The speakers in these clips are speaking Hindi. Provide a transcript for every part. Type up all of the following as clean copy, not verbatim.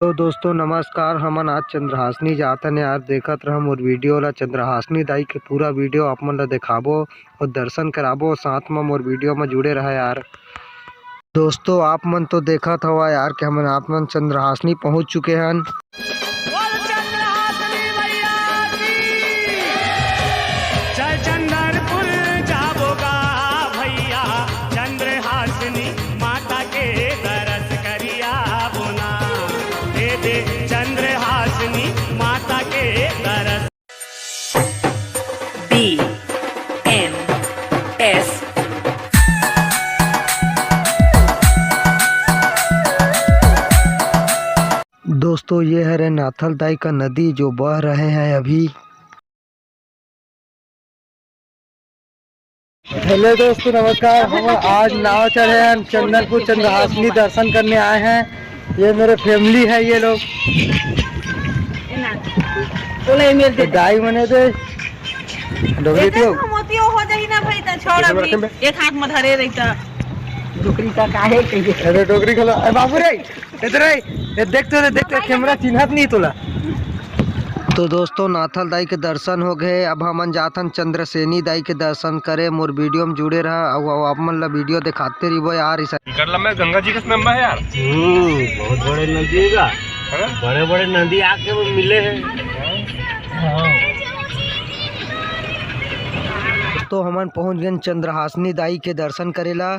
तो दोस्तों नमस्कार। हमन आज चंद्रहासनी जातन यार, देखत रह मोर वीडियो ला। चंद्रहासनी दाई के पूरा वीडियो आप मन ला दिखाबो और दर्शन कराबो, साथ में मोर वीडियो में जुड़े रहा यार। दोस्तों आप मन तो देखत हवा यार कि हमन आप मन चंद्रहासनी पहुंच चुके हन। चंद्रहासनी माता के दरस। BNS दोस्तों ये है नाथल दाई का नदी जो बह रहे हैं अभी। हेलो दोस्तों नमस्कार। हम आज नाव चढ़े हैं, चंदनपुर चंद्रहासनी दर्शन करने आए हैं। ये मेरे फैमिली है, ये लोग दाई मने दे डोगरी मोतियो हो जाई ना भाई त छोड़ अभी एक हाथ में धरे रही त डोगरी का काहे कहिए। अरे डोगरी खला ए बाबू रे इधर ए देख तो कैमरा चिन्हत नहीं तोला। तो दोस्तों नाथल दाई के दर्शन हो गए। अब हमन जाथन चंद्रसेनी दाई के दर्शन करे। मोर वीडियो में जुड़े रहा और आप मन ला वीडियो दिखाते रहिबो यार। इस गंगा जी का लंबा है यार। बहुत बड़े नदी का बड़े बड़े नदी आके मिले हैं। तो हमन पहुंच गए चंद्रहासनी दाई के दर्शन करेला।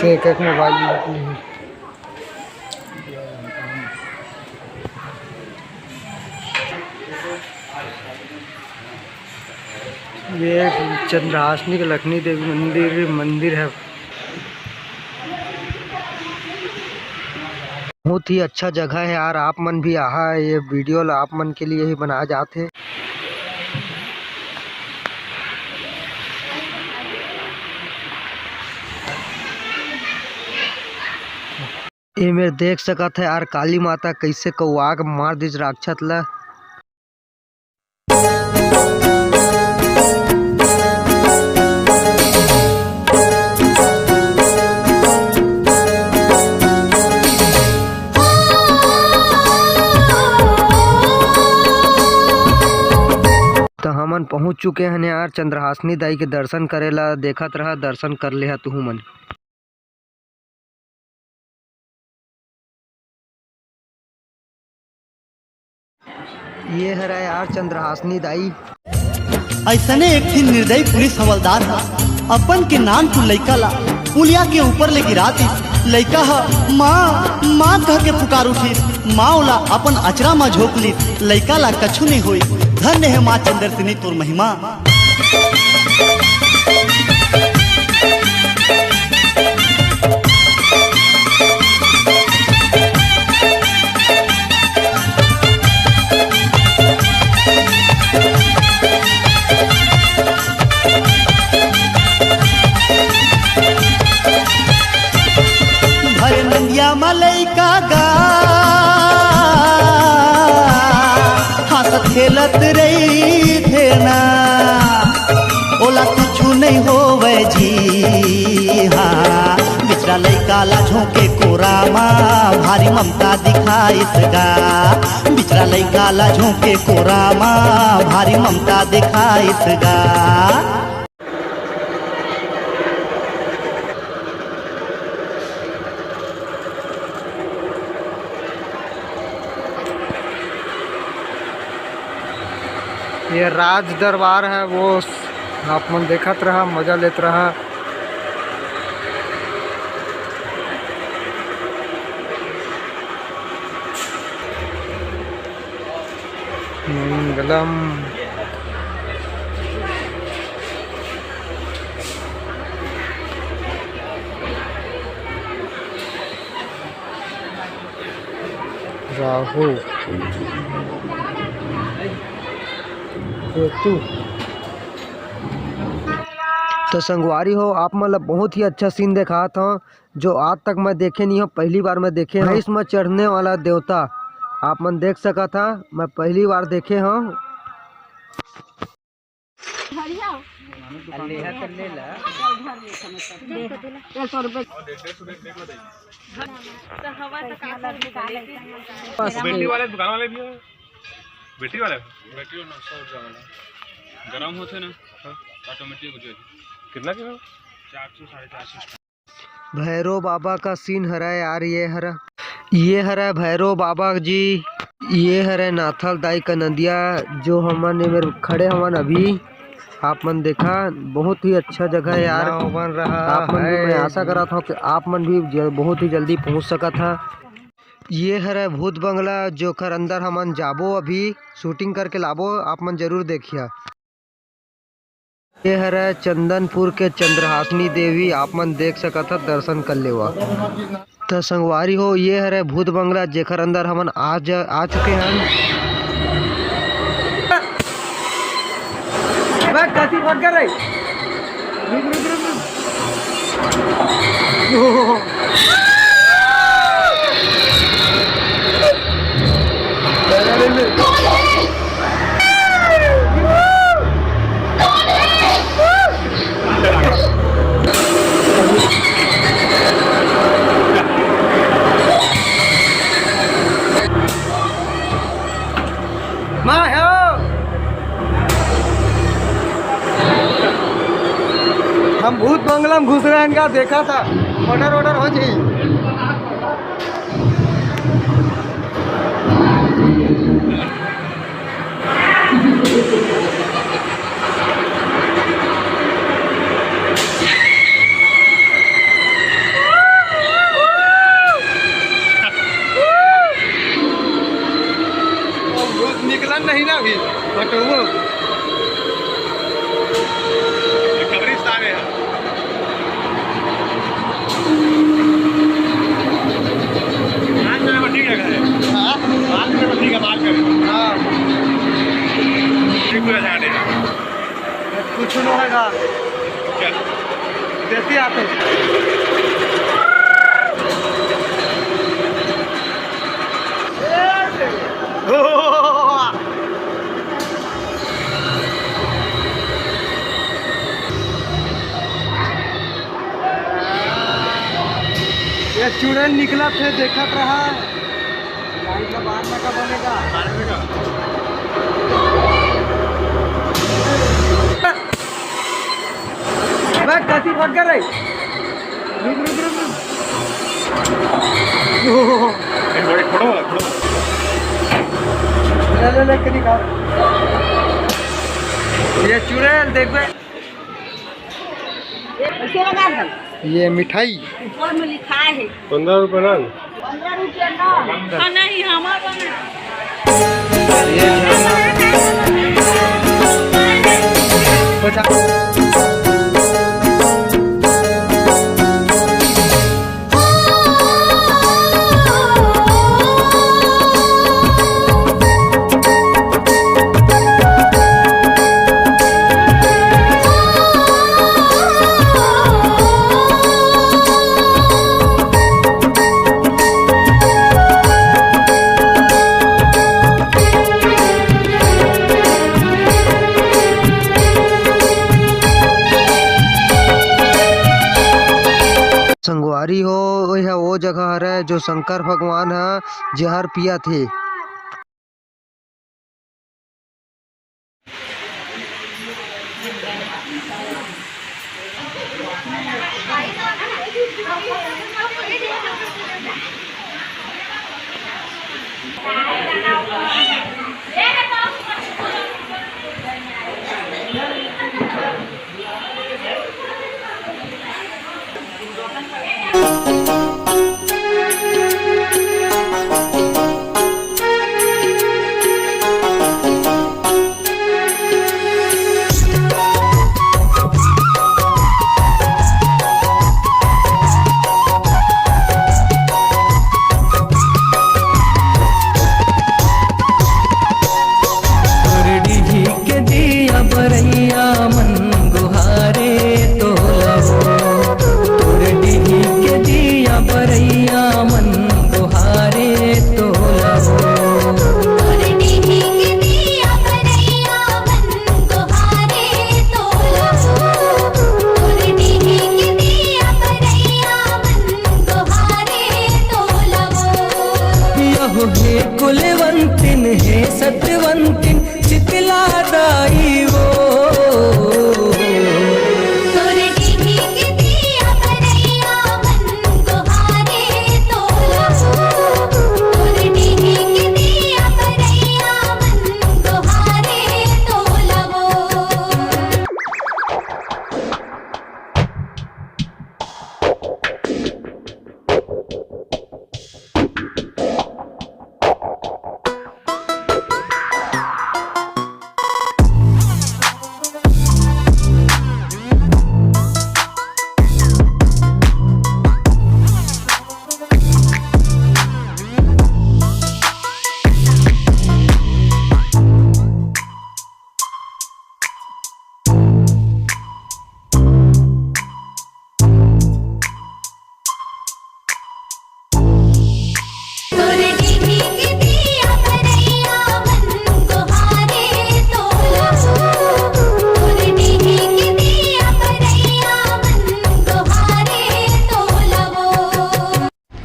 एक एक मोबाइल ये चंद्रहासनी के लक्ष्मी देवी मंदिर है। बहुत ही अच्छा जगह है यार। आप मन भी आहा, ये वीडियो ला आप मन के लिए ही बनाया जाते। ये मेरे देख सकत है यार काली माता कैसे कौआ के मार दिस राक्षस ला। तो हमन पहुंच चुके हैं यार चंद्रहासनी दाई के दर्शन करेला। देखत रहा, दर्शन कर ले तू मन। ये है यार चंद्रहासनी दाई। ऐसने एक थी निर्दयी पुलिस हवलदार था। अपन के नाम तू लइका ला पुलिया के ऊपर ले गिरा दी। लइका माँ माँ कह के पुकार उठी। माँ ओला अपन अचरा में झोंक ली। लइका ला कछु नहीं हुई। धन्य है माँ चंद्रसेनी तोर महिमा। मलैका गा हंसत खेलत रही थे ना। ओला कुछ नहीं होवे जी। हाँ बिचरा लैका ला झोंके कोरा माँ भारी ममता दिखाइस गा। बिचरा लैका ला झोंके कोरा माँ भारी ममता दिखाइस गा। ये राज दरबार है, वो आप मन देखत रहा, मजा लेत रहा। मंगलम राहु तो संगवारी हो आप मतलब बहुत ही अच्छा सीन देखा था जो आज तक मैं देखे नहीं हूँ, पहली बार मैं देखे हैं। इसमें चढ़ने वाला देवता आप मन देख सका था, मैं पहली बार देखे हूँ। बेटी वाले दुकान वाले भी है। बेटी वाले गरम होते ना ऑटोमेटिक कितना किलो 400 450। भैरव बाबा का सीन हरा यार। ये हरा भैरव बाबा जी। ये हरे नाथल दाई का नदिया जो हमन मेरे खड़े हमन अभी। आप मन देखा बहुत ही अच्छा जगह है यार। बन रहा आप मन भी, मैं आशा करा था कि आप मन भी बहुत ही जल्दी पहुंच सका था। ये हरे भूत बंगला जो कर अंदर हमन जाबो, अभी शूटिंग करके लाबो, आप मन जरूर देखिए। ये हरे चंदनपुर के चंद्रहासनी देवी, आप मन देख सका था, दर्शन कर लेवा। तो संगवारी हो, ये हरे भूत बंगला जेकर अंदर हमन आ चुके हैं। कथी भाग कर रही? माँ है हम भूत बंगला में घुस रहे हैं, इनका देखा था। ऑर्डर हो जी। भूत निकला नहीं ना अभी, बट वो कब्रिस्तान है। ठीक है, कुछ नहीं होगा, देते आते। ये चुड़ैल निकला थे, देखा रहा। लाइट का बाहर में का बनेगा। कथी भाग कर रही? ये चुड़ैल देखो, ये मिठाई ऊपर में लिखा है 15 रुपये ना। 15 रुपया ना नहीं हमारा संगवारी हो, यह वो जगह है जो शंकर भगवान है जहर पिया थे।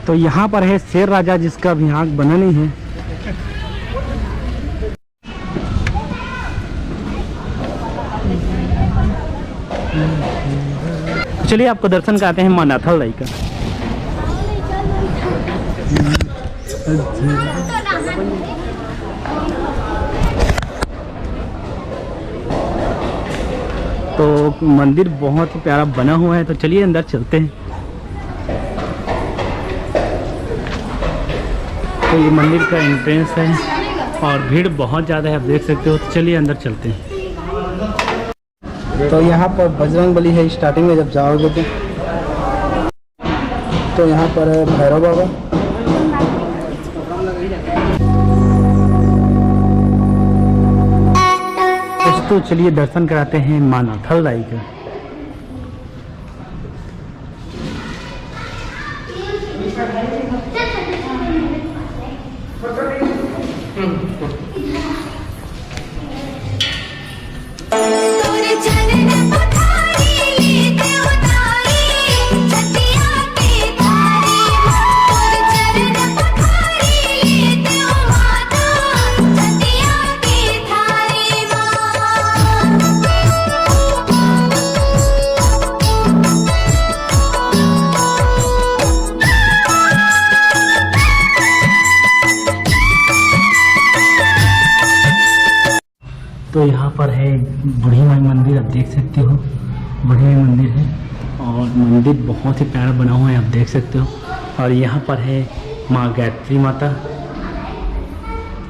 तो यहाँ पर है शेर राजा जिसका अभी आँख बना नहीं है। चलिए आपको दर्शन कराते हैं माँ नाथल दाई का। तो मंदिर बहुत ही प्यारा बना हुआ है, तो चलिए अंदर चलते हैं। तो ये मंदिर का एंट्रेंस है और भीड़ बहुत ज़्यादा है, आप देख सकते हो। तो चलिए अंदर चलते हैं। तो यहाँ पर बजरंगबली है स्टार्टिंग में जब जाओगे तो यहाँ पर है भैरव बाबा। तो चलिए दर्शन कराते हैं माँ नाथल दाई का। तो यहाँ पर है बूढ़ी माई मंदिर, आप देख सकते हो। बूढ़ी माई मंदिर है और मंदिर बहुत ही प्यारा बना हुआ है, आप देख सकते हो। और यहाँ पर है माँ गायत्री माता,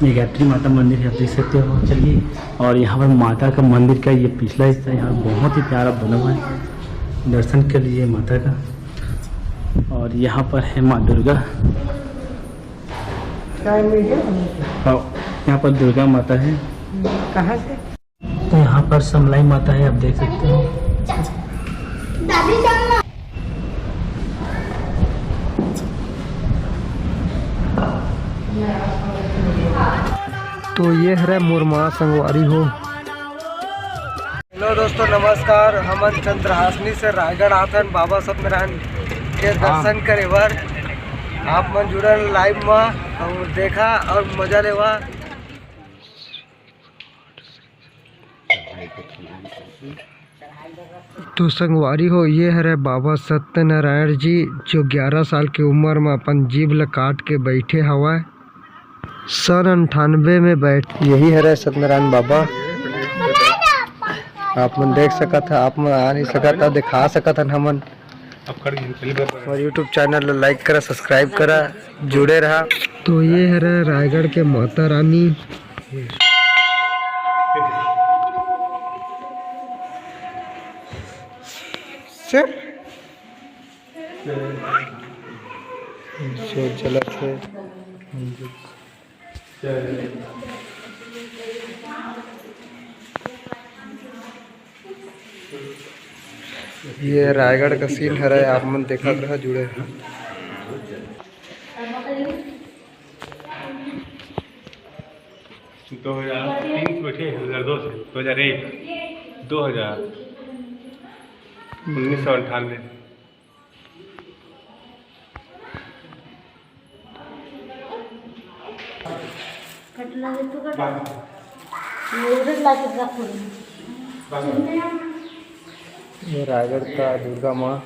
ये गायत्री माता मंदिर है, आप देख सकते हो। चलिए, और यहाँ पर माता का मंदिर का ये पिछला हिस्सा यहाँ बहुत ही प्यारा बना हुआ है दर्शन के लिए माता का। और यहाँ पर है माँ दुर्गा, यहाँ पर दुर्गा माता है। कहाँ से? तो यहाँ पर समलाई माता है, आप देख सकते हो। तो ये है मुरमा संगवारी हो। हेलो दोस्तों, नमस्कार। हमन चंद्रहासनी से रायगढ़ आथन बाबा सत्यनारायण के दर्शन करे बर। आप मन जुड़ल लाइव में और देखा और मजा लेवा। तो संगवारी हो, ये है बाबा सत्यनारायण जी जो 11 साल की उम्र में अपन जीभ ल काट के बैठे हवा। सन 98 में बैठ यही है सत्यनारायण बाबा। आप मन देख सकत है, आप मन आ नहीं सकत है, दिखा सकत है। हमन और यूट्यूब चैनल लाइक करा, सब्सक्राइब करा, जुड़े रहा। तो ये है रायगढ़ के माता रानी। जो चलत है ये रायगढ़ का सीन है, आप मन देखा रहा, जुड़े रहा। दो 2003 बैठे, 2002 से 2001, 2000, 1998। ये रायगढ़ का दुर्गा माँ।